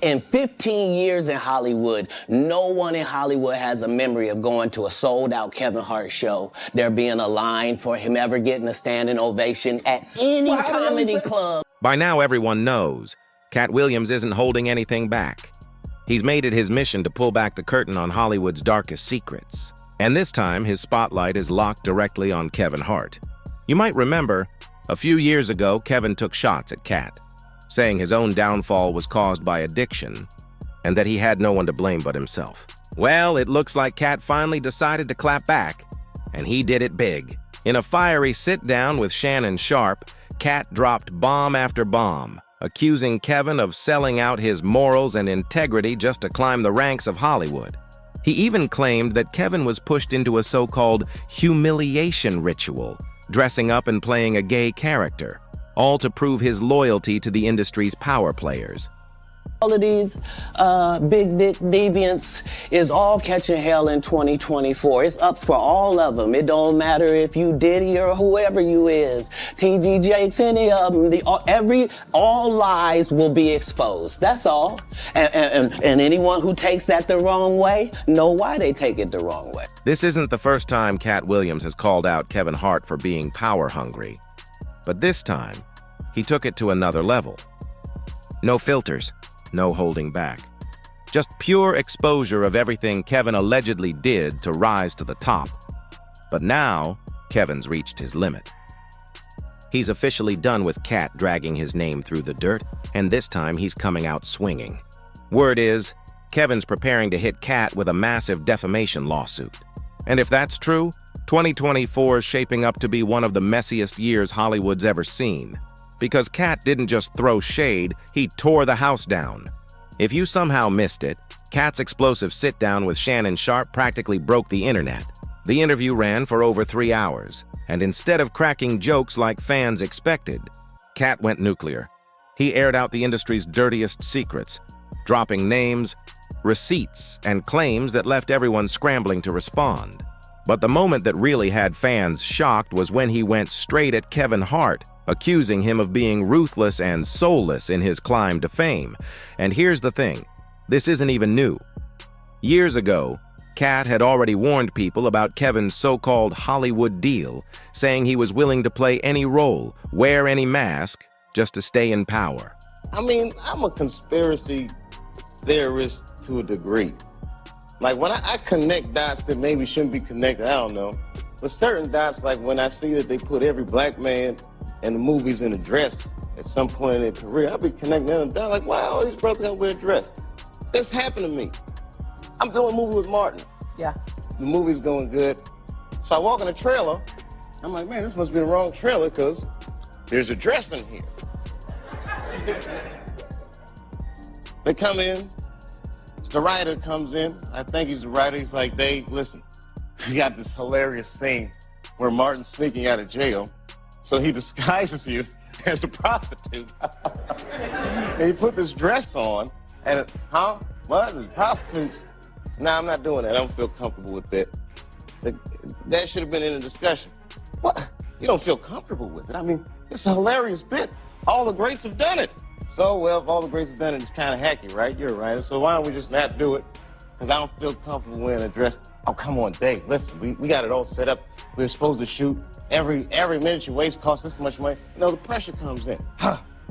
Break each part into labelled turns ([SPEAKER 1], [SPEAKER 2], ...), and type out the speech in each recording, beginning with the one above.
[SPEAKER 1] In 15 years in Hollywood, no one in Hollywood has a memory of going to a sold-out Kevin Hart show, there being a line for him ever getting a standing ovation at any comedy club.
[SPEAKER 2] By now, everyone knows Katt Williams isn't holding anything back. He's made it his mission to pull back the curtain on Hollywood's darkest secrets. And this time, his spotlight is locked directly on Kevin Hart. You might remember, a few years ago, Kevin took shots at Katt, saying his own downfall was caused by addiction and that he had no one to blame but himself. Well, it looks like Katt finally decided to clap back, and he did it big. In a fiery sit-down with Shannon Sharpe, Katt dropped bomb after bomb, accusing Kevin of selling out his morals and integrity just to climb the ranks of Hollywood. He even claimed that Kevin was pushed into a so-called humiliation ritual, dressing up and playing a gay character, all to prove his loyalty to the industry's power players.
[SPEAKER 1] All of these big dick deviants is all catching hell in 2024. It's up for all of them. It don't matter if you Diddy or whoever you is, TG Jakes, any of them. All lies will be exposed. That's all. And anyone who takes that the wrong way, know why they take it the wrong way.
[SPEAKER 2] This isn't the first time Katt Williams has called out Kevin Hart for being power hungry. But this time, he took it to another level. No filters. No holding back. Just pure exposure of everything Kevin allegedly did to rise to the top. But now, Kevin's reached his limit. He's officially done with Katt dragging his name through the dirt, and this time he's coming out swinging. Word is, Kevin's preparing to hit Katt with a massive defamation lawsuit. And if that's true, 2024 is shaping up to be one of the messiest years Hollywood's ever seen. Because Katt didn't just throw shade, he tore the house down. If you somehow missed it, Katt's explosive sit-down with Shannon Sharpe practically broke the internet. The interview ran for over 3 hours, and instead of cracking jokes like fans expected, Katt went nuclear. He aired out the industry's dirtiest secrets, dropping names, receipts, and claims that left everyone scrambling to respond. But the moment that really had fans shocked was when he went straight at Kevin Hart, accusing him of being ruthless and soulless in his climb to fame. And here's the thing, this isn't even new. Years ago, Katt had already warned people about Kevin's so-called Hollywood deal, saying he was willing to play any role, wear any mask, just to stay in power.
[SPEAKER 3] I mean, I'm a conspiracy theorist to a degree. Like when I connect dots that maybe shouldn't be connected, I don't know. But certain dots, like when I see that they put every black man in the movies in a dress at some point in their career, I'll be connecting them down like, wow, all these brothers gotta wear a dress. This happened to me. I'm doing a movie with Martin.
[SPEAKER 4] Yeah.
[SPEAKER 3] The movie's going good. So I walk in the trailer, I'm like, man, this must be the wrong trailer because there's a dress in here. They come in, the writer comes in, I think he's the writer, he's like, Dave, listen, we got this hilarious scene where Martin's sneaking out of jail, so he disguises you as a prostitute. And he put this dress on, and what, a prostitute? Nah, I'm not doing that, I don't feel comfortable with that. That should have been in the discussion. What? You don't feel comfortable with it? I mean, it's a hilarious bit. All the greats have done it. So, well, if all the greats have done it, it's kind of hacky, right? You're right. So why don't we just not do it? Because I don't feel comfortable wearing a dress. Oh, come on, Dave, listen, we got it all set up. We're supposed to shoot. Every minute you waste costs this much money. You know, the pressure comes in.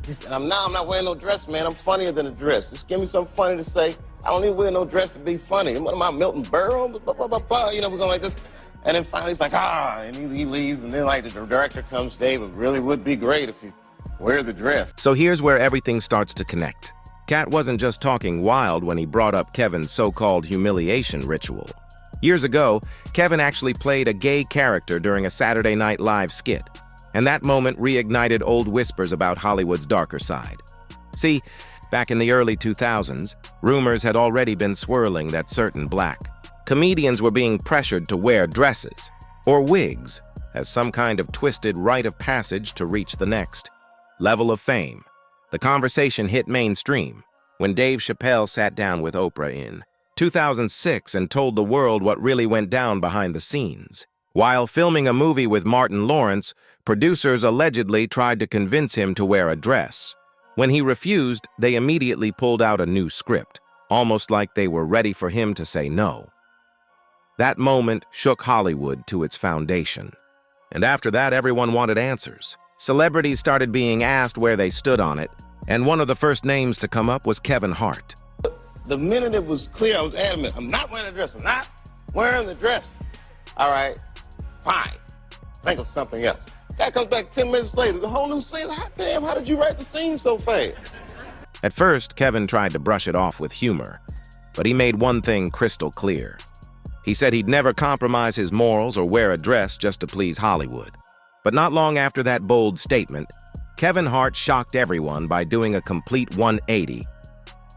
[SPEAKER 3] He said, I'm not wearing no dress, man. I'm funnier than a dress. Just give me something funny to say. I don't need to wear no dress to be funny. What am I, Milton Berle? You know, we're going like this. And then finally he's like, and he leaves. And then like the director comes, Dave, it really would be great if you wear the dress.
[SPEAKER 2] So here's where everything starts to connect. Katt wasn't just talking wild when he brought up Kevin's so-called humiliation ritual. Years ago, Kevin actually played a gay character during a Saturday Night Live skit, and that moment reignited old whispers about Hollywood's darker side. See, back in the early 2000s, rumors had already been swirling that certain black comedians were being pressured to wear dresses or wigs as some kind of twisted rite of passage to reach the next level of fame. The conversation hit mainstream when Dave Chappelle sat down with Oprah in 2006 and told the world what really went down behind the scenes. While filming a movie with Martin Lawrence, producers allegedly tried to convince him to wear a dress. When he refused, they immediately pulled out a new script, almost like they were ready for him to say no. That moment shook Hollywood to its foundation. And after that, everyone wanted answers. Celebrities started being asked where they stood on it, and one of the first names to come up was Kevin Hart.
[SPEAKER 3] The minute it was clear, I was adamant. I'm not wearing a dress. I'm not wearing the dress. All right, fine. Think of something else. That comes back 10 minutes later. The whole new scene. Hot damn, how did you write the scene so fast?
[SPEAKER 2] At first, Kevin tried to brush it off with humor, but he made one thing crystal clear. He said he'd never compromise his morals or wear a dress just to please Hollywood. But not long after that bold statement, Kevin Hart shocked everyone by doing a complete 180.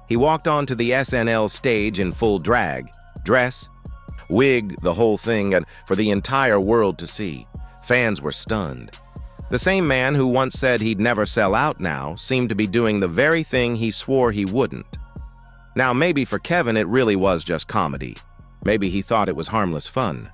[SPEAKER 2] He walked onto the SNL stage in full drag, dress, wig, the whole thing, and for the entire world to see. Fans were stunned. The same man who once said he'd never sell out now seemed to be doing the very thing he swore he wouldn't. Now, maybe for Kevin it really was just comedy. Maybe he thought it was harmless fun.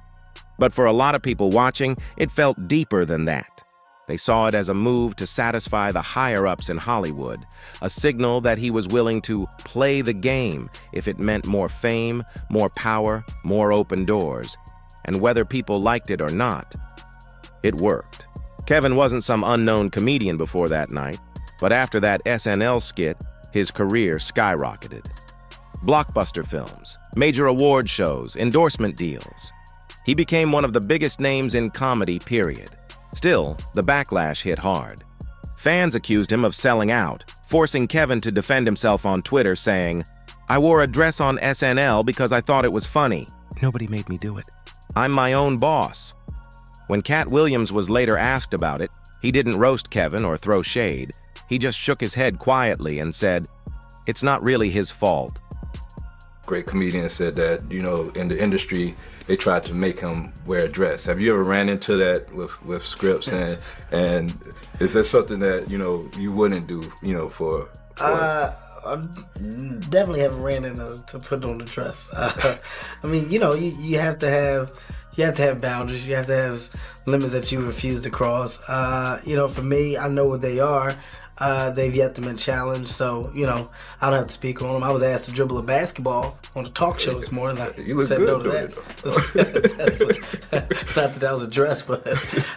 [SPEAKER 2] But for a lot of people watching, it felt deeper than that. They saw it as a move to satisfy the higher-ups in Hollywood, a signal that he was willing to play the game if it meant more fame, more power, more open doors. And whether people liked it or not, it worked. Kevin wasn't some unknown comedian before that night, but after that SNL skit, his career skyrocketed. Blockbuster films, major award shows, endorsement deals. He became one of the biggest names in comedy, period. Still, the backlash hit hard. Fans accused him of selling out, forcing Kevin to defend himself on Twitter, saying, "I wore a dress on SNL because I thought it was funny. Nobody made me do it. I'm my own boss." When Katt Williams was later asked about it, he didn't roast Kevin or throw shade. He just shook his head quietly and said, "It's not really his fault."
[SPEAKER 4] Great comedian said that, in the industry, they tried to make him wear a dress. Have you ever ran into that with scripts? And is that something that, you wouldn't do, for
[SPEAKER 5] I definitely haven't ran into to put on the dress. I mean, you have to have boundaries. You have to have limits that you refuse to cross. For me, I know what they are. They've yet to been challenged, so I don't have to speak on them. I was asked to dribble a basketball on a talk show this morning.
[SPEAKER 4] You look good
[SPEAKER 5] no to
[SPEAKER 4] doing
[SPEAKER 5] that. Not that was a dress, but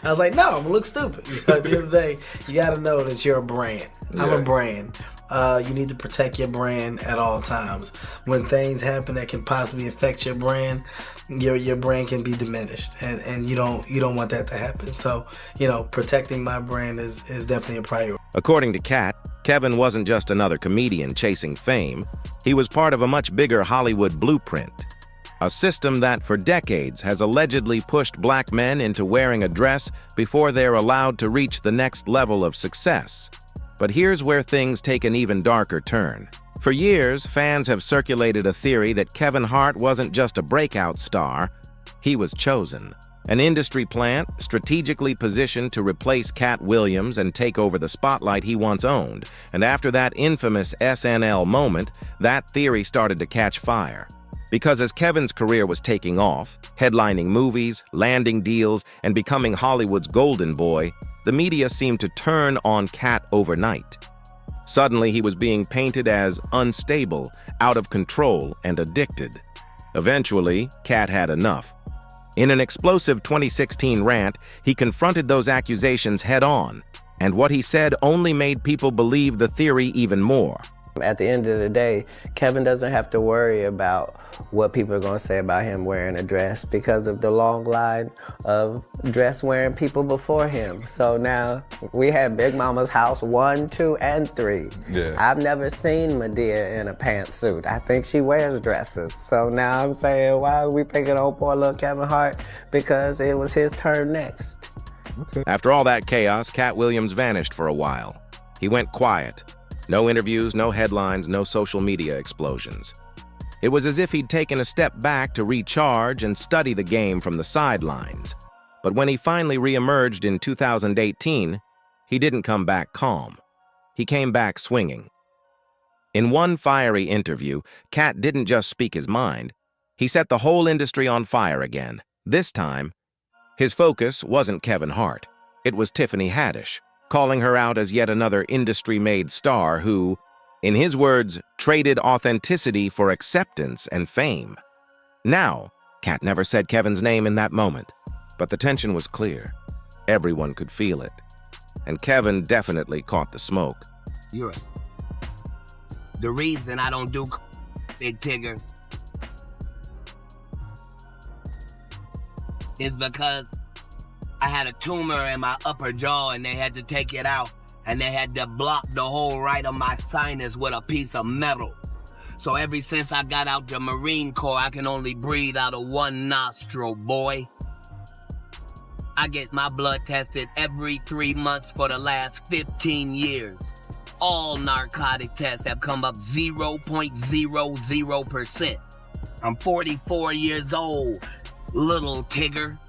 [SPEAKER 5] I was like, no, I'm gonna look stupid. At the end of the day, you got to know that you're a brand. I'm a brand. You need to protect your brand at all times. When things happen that can possibly affect your brand, your brand can be diminished, and you don't want that to happen. So, protecting my brand is definitely a priority.
[SPEAKER 2] According to Katt, Kevin wasn't just another comedian chasing fame. He was part of a much bigger Hollywood blueprint. A system that for decades has allegedly pushed black men into wearing a dress before they're allowed to reach the next level of success. But here's where things take an even darker turn. For years, fans have circulated a theory that Kevin Hart wasn't just a breakout star, he was chosen. An industry plant strategically positioned to replace Katt Williams and take over the spotlight he once owned. And after that infamous SNL moment, that theory started to catch fire. Because as Kevin's career was taking off, headlining movies, landing deals, and becoming Hollywood's golden boy, the media seemed to turn on Katt overnight. Suddenly, he was being painted as unstable, out of control, and addicted. Eventually, Katt had enough. In an explosive 2016 rant, he confronted those accusations head-on, and what he said only made people believe the theory even more.
[SPEAKER 1] At the end of the day, Kevin doesn't have to worry about what people are going to say about him wearing a dress because of the long line of dress-wearing people before him. So now we have Big Mama's house 1, 2, and 3.
[SPEAKER 4] Yeah.
[SPEAKER 1] I've never seen Medea in a pantsuit. I think she wears dresses. So now I'm saying, why are we picking on poor little Kevin Hart? Because it was his turn next.
[SPEAKER 4] Okay.
[SPEAKER 2] After all that chaos, Katt Williams vanished for a while. He went quiet. No interviews, no headlines, no social media explosions. It was as if he'd taken a step back to recharge and study the game from the sidelines. But when he finally reemerged in 2018, he didn't come back calm. He came back swinging. In one fiery interview, Katt didn't just speak his mind. He set the whole industry on fire again. This time, his focus wasn't Kevin Hart. It was Tiffany Haddish, calling her out as yet another industry-made star who, in his words, traded authenticity for acceptance and fame. Now, Katt never said Kevin's name in that moment, but the tension was clear. Everyone could feel it. And Kevin definitely caught the smoke.
[SPEAKER 6] The reason I don't do Big Tigger is because I had a tumor in my upper jaw and they had to take it out, and they had to block the whole right of my sinus with a piece of metal. So ever since I got out the Marine Corps, I can only breathe out of one nostril, boy. I get my blood tested every 3 months for the last 15 years. All narcotic tests have come up 0.00%. I'm 44 years old, little Tigger.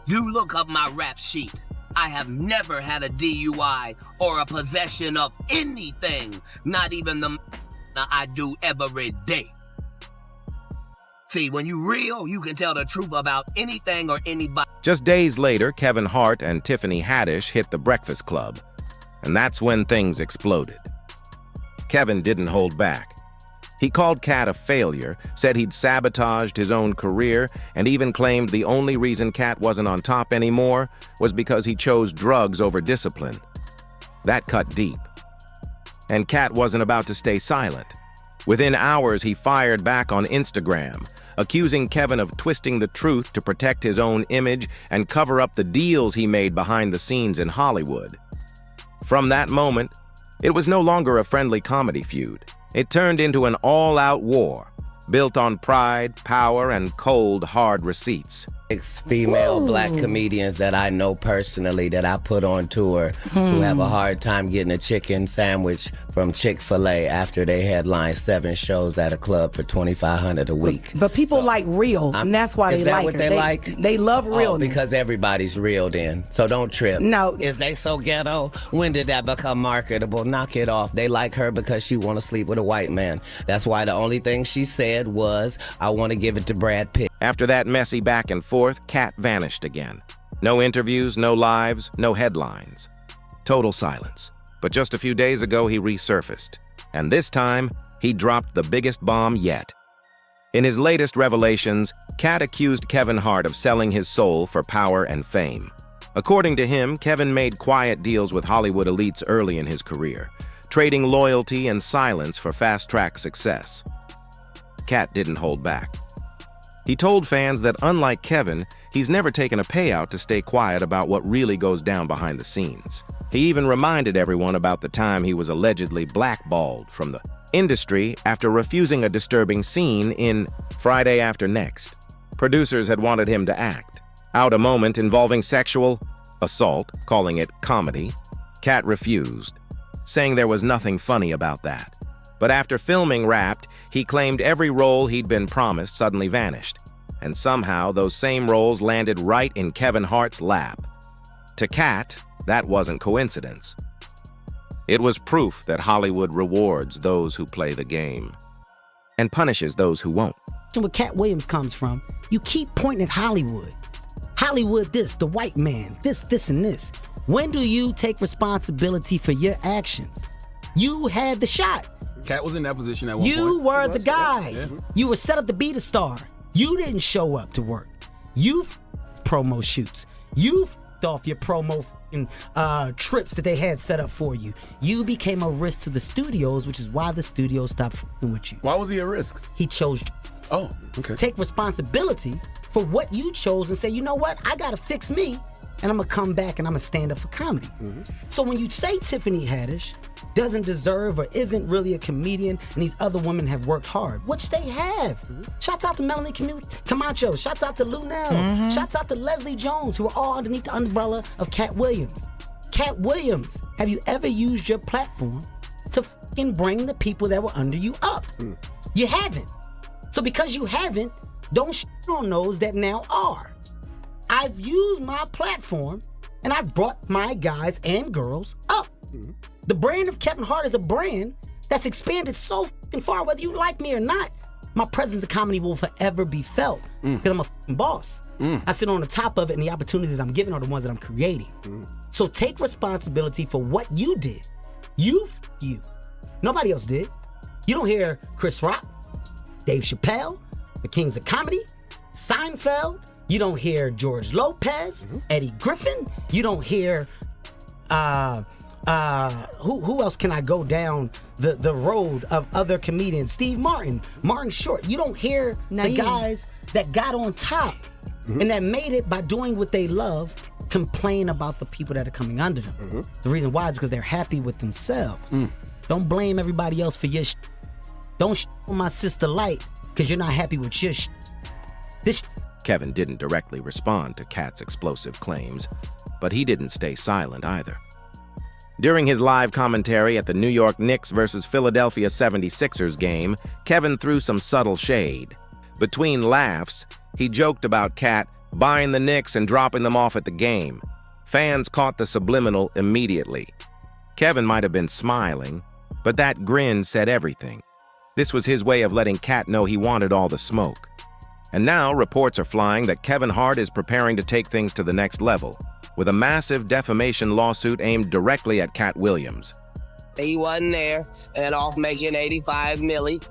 [SPEAKER 6] You look up my rap sheet. I have never had a DUI or a possession of anything, not even the I do every day. See, when you real, you can tell the truth about anything or anybody.
[SPEAKER 2] Just days later, Kevin Hart and Tiffany Haddish hit the Breakfast Club, and that's when things exploded. Kevin didn't hold back. He called Katt a failure, said he'd sabotaged his own career, and even claimed the only reason Katt wasn't on top anymore was because he chose drugs over discipline. That cut deep. And Katt wasn't about to stay silent. Within hours, he fired back on Instagram, accusing Kevin of twisting the truth to protect his own image and cover up the deals he made behind the scenes in Hollywood. From that moment, it was no longer a friendly comedy feud. It turned into an all-out war, built on pride, power, and cold, hard receipts.
[SPEAKER 6] 6 female black comedians that I know personally that I put on tour who have a hard time getting a chicken sandwich from Chick-fil-A after they headline 7 shows at a club for $2,500 a week.
[SPEAKER 7] But people like real, and that's why they like her.
[SPEAKER 6] Is that what they like?
[SPEAKER 7] They love realness.
[SPEAKER 6] Oh, because everybody's real then. So don't trip.
[SPEAKER 7] No.
[SPEAKER 6] Is they so ghetto? When did that become marketable? Knock it off. They like her because she want to sleep with a white man. That's why the only thing she said was, I want to give it to Brad Pitt.
[SPEAKER 2] After that messy back and forth, Katt vanished again. No interviews, no lives, no headlines. Total silence. But just a few days ago, he resurfaced. And this time, he dropped the biggest bomb yet. In his latest revelations, Katt accused Kevin Hart of selling his soul for power and fame. According to him, Kevin made quiet deals with Hollywood elites early in his career, trading loyalty and silence for fast-track success. Katt didn't hold back. He told fans that unlike Kevin, he's never taken a payout to stay quiet about what really goes down behind the scenes. He even reminded everyone about the time he was allegedly blackballed from the industry after refusing a disturbing scene in Friday After Next. Producers had wanted him to act out a moment involving sexual assault, calling it comedy. Katt refused, saying there was nothing funny about that. But after filming Wrapped, he claimed every role he'd been promised suddenly vanished. And somehow, those same roles landed right in Kevin Hart's lap. To Katt, that wasn't coincidence. It was proof that Hollywood rewards those who play the game and punishes those who won't.
[SPEAKER 7] And where Katt Williams comes from, you keep pointing at Hollywood. Hollywood this, the white man, this, and this. When do you take responsibility for your actions? You had the shot.
[SPEAKER 8] Katt was in that position at one point.
[SPEAKER 7] You were the guy.
[SPEAKER 8] Yeah.
[SPEAKER 7] You were set up to be the star. You didn't show up to work. You promo shoots. You off your promo trips that they had set up for you. You became a risk to the studios, which is why the studios stopped with you.
[SPEAKER 8] Why was he a risk?
[SPEAKER 7] He chose.
[SPEAKER 8] Oh, okay.
[SPEAKER 7] Take responsibility for what you chose and say, you know what? I gotta fix me, and I'm gonna come back and I'm gonna stand up for comedy. So when you say Tiffany Haddish doesn't deserve or isn't really a comedian and these other women have worked hard, which they have. Shouts out to Melanie Camacho. Shouts out to Lou Nell. Shouts out to Leslie Jones, who are all underneath the umbrella of Katt Williams. Katt Williams, have you ever used your platform to fucking bring the people that were under you up? You haven't. So because you haven't, don't shit on those that now are. I've used my platform and I've brought my guys and girls up. The brand of Kevin Hart is a brand that's expanded so fucking far, whether you like me or not. my presence in comedy will forever be felt because I'm a fucking boss. I sit on the top of it, and the opportunities that I'm giving are the ones that I'm creating. So take responsibility for what you did. You. Nobody else did. You don't hear Chris Rock, Dave Chappelle, the Kings of Comedy, Seinfeld. You don't hear George Lopez, Eddie Griffin. You don't hear who else can I go down the road of other comedians? Steve Martin, Martin Short. You don't hear the guys that got on top and that made it by doing what they love complain about the people that are coming under them. The reason why is because they're happy with themselves. Don't blame everybody else for your Don't on my sister Light because you're not happy with your This
[SPEAKER 2] Kevin didn't directly respond to Katt's explosive claims, but he didn't stay silent either. During his live commentary at the New York Knicks versus Philadelphia 76ers game, Kevin threw some subtle shade. Between laughs, he joked about Katt buying the Knicks and dropping them off at the game. Fans caught the subliminal immediately. Kevin might have been smiling, but that grin said everything. This was his way of letting Katt know he wanted all the smoke. And now reports are flying that Kevin Hart is preparing to take things to the next level, with a massive defamation lawsuit aimed directly at Katt Williams.
[SPEAKER 6] He wasn't there and off making 85 million.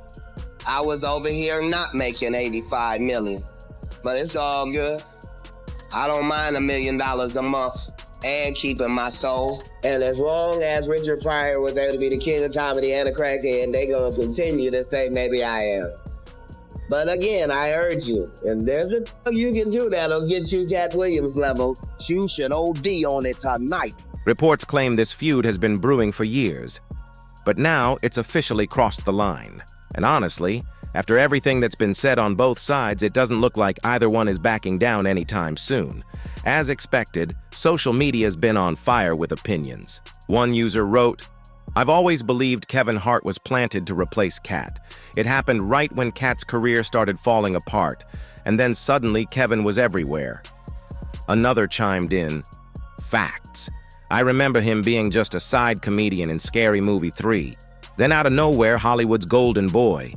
[SPEAKER 6] I was over here not making 85 million. But it's all good. I don't mind $1 million a month and keeping my soul. And as long as Richard Pryor was able to be the king of comedy and a crackhead, they gonna continue to say maybe I am. But again, I urge you, and there's a you can do that'll get you Katt Williams level. You should OD on it tonight.
[SPEAKER 2] Reports claim this feud has been brewing for years, but now it's officially crossed the line. And honestly, after everything that's been said on both sides, it doesn't look like either one is backing down anytime soon. As expected, social media's been on fire with opinions. One user wrote, "I've always believed Kevin Hart was planted to replace Katt. It happened right when Katt's career started falling apart, and then suddenly Kevin was everywhere." Another chimed in, "Facts. I remember him being just a side comedian in Scary Movie 3. Then out of nowhere, Hollywood's golden boy.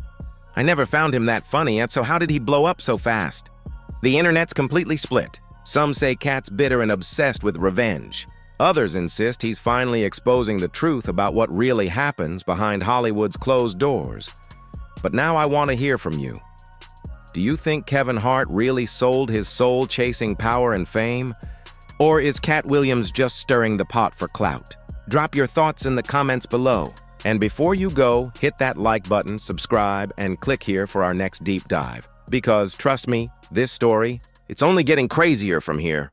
[SPEAKER 2] I never found him that funny yet, so how did he blow up so fast?" The internet's completely split. Some say Katt's bitter and obsessed with revenge. Others insist he's finally exposing the truth about what really happens behind Hollywood's closed doors. But now I want to hear from you. Do you think Kevin Hart really sold his soul chasing power and fame? Or is Katt Williams just stirring the pot for clout? Drop your thoughts in the comments below. And before you go, hit that like button, subscribe, and click here for our next deep dive. Because trust me, this story, it's only getting crazier from here.